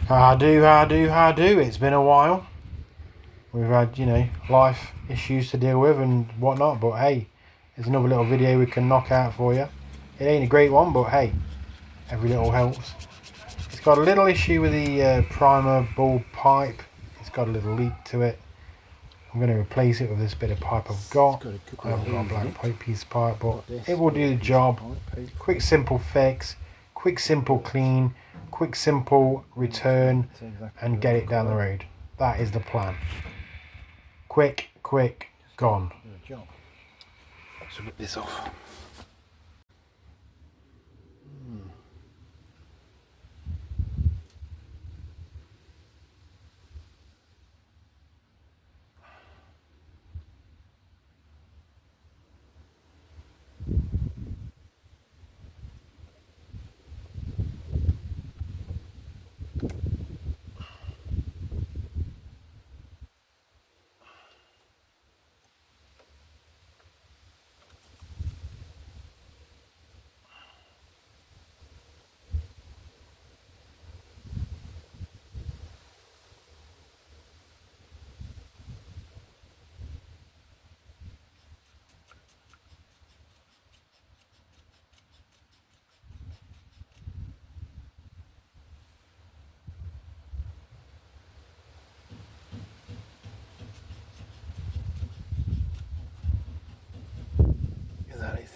How do, it's been a while. We've had, life issues to deal with and whatnot, but hey, there's another little video we can knock out for you. It ain't a great one, but hey, every little helps. It's got a little issue with the primer bulb pipe. It's got a little leak to it. I'm going to replace it with this bit of pipe I've got. I haven't got a black pipe piece of pipe, but it will do the job. Quick simple fix, quick simple clean, quick simple return, and get it down the road. That is the plan. Quick, gone. Let's rip this off.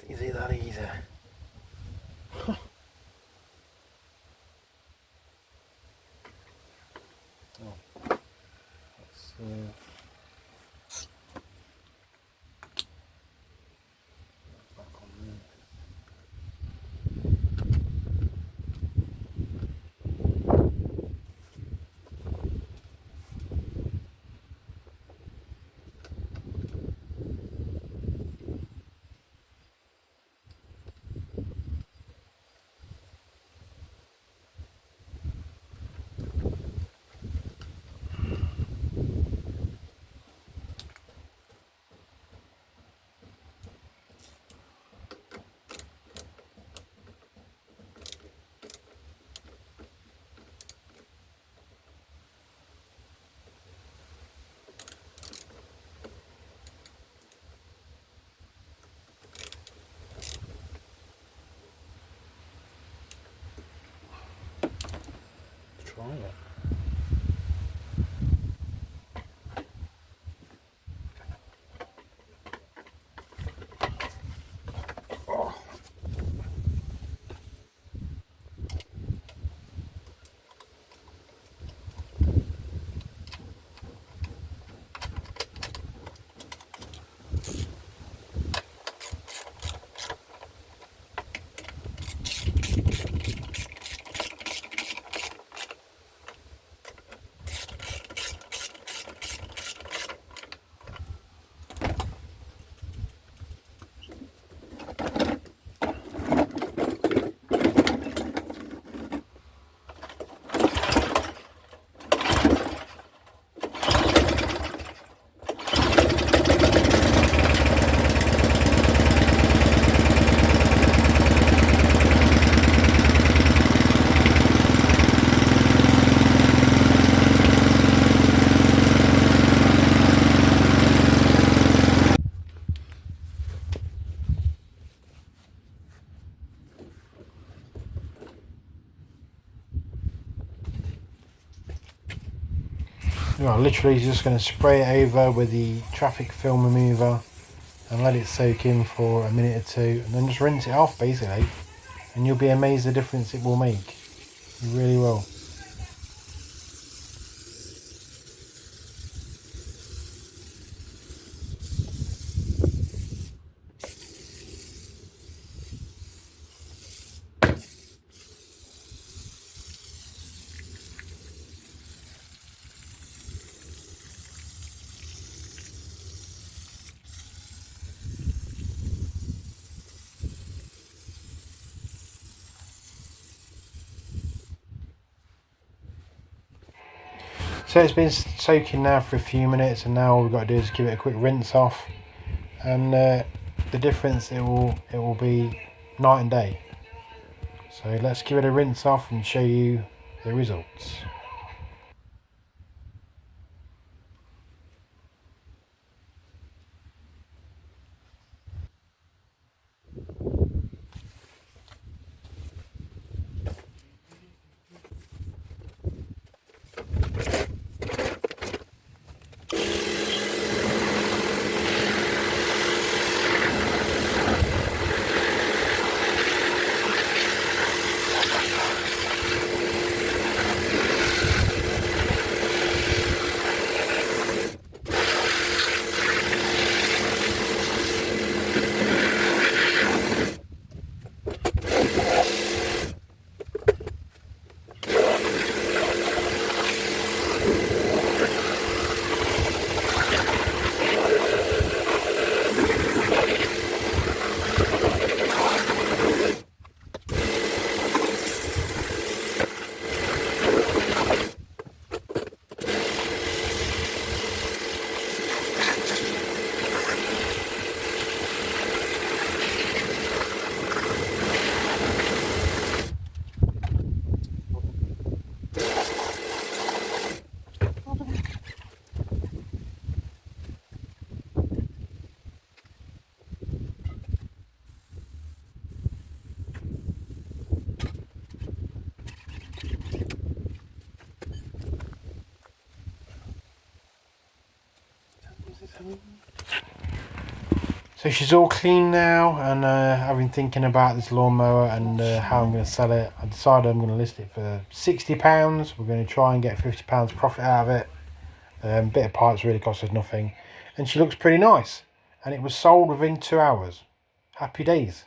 Is it that easy? Try it. I'm literally just going to spray it over with the traffic film remover and let it soak in for a minute or two, and then just rinse it off basically, and you'll be amazed the difference it will make. You really will. So it's been soaking now for a few minutes, and now all we've got to do is give it a quick rinse off, and the difference it will be night and day. So let's give it a rinse off and show you the results. So she's all clean now, and I've been thinking about this lawnmower and how I'm going to sell it. I decided I'm going to list it for £60. We're going to try and get £50 profit out of it. Bit of parts really cost us nothing, and she looks pretty nice. And it was sold within 2 hours. Happy days.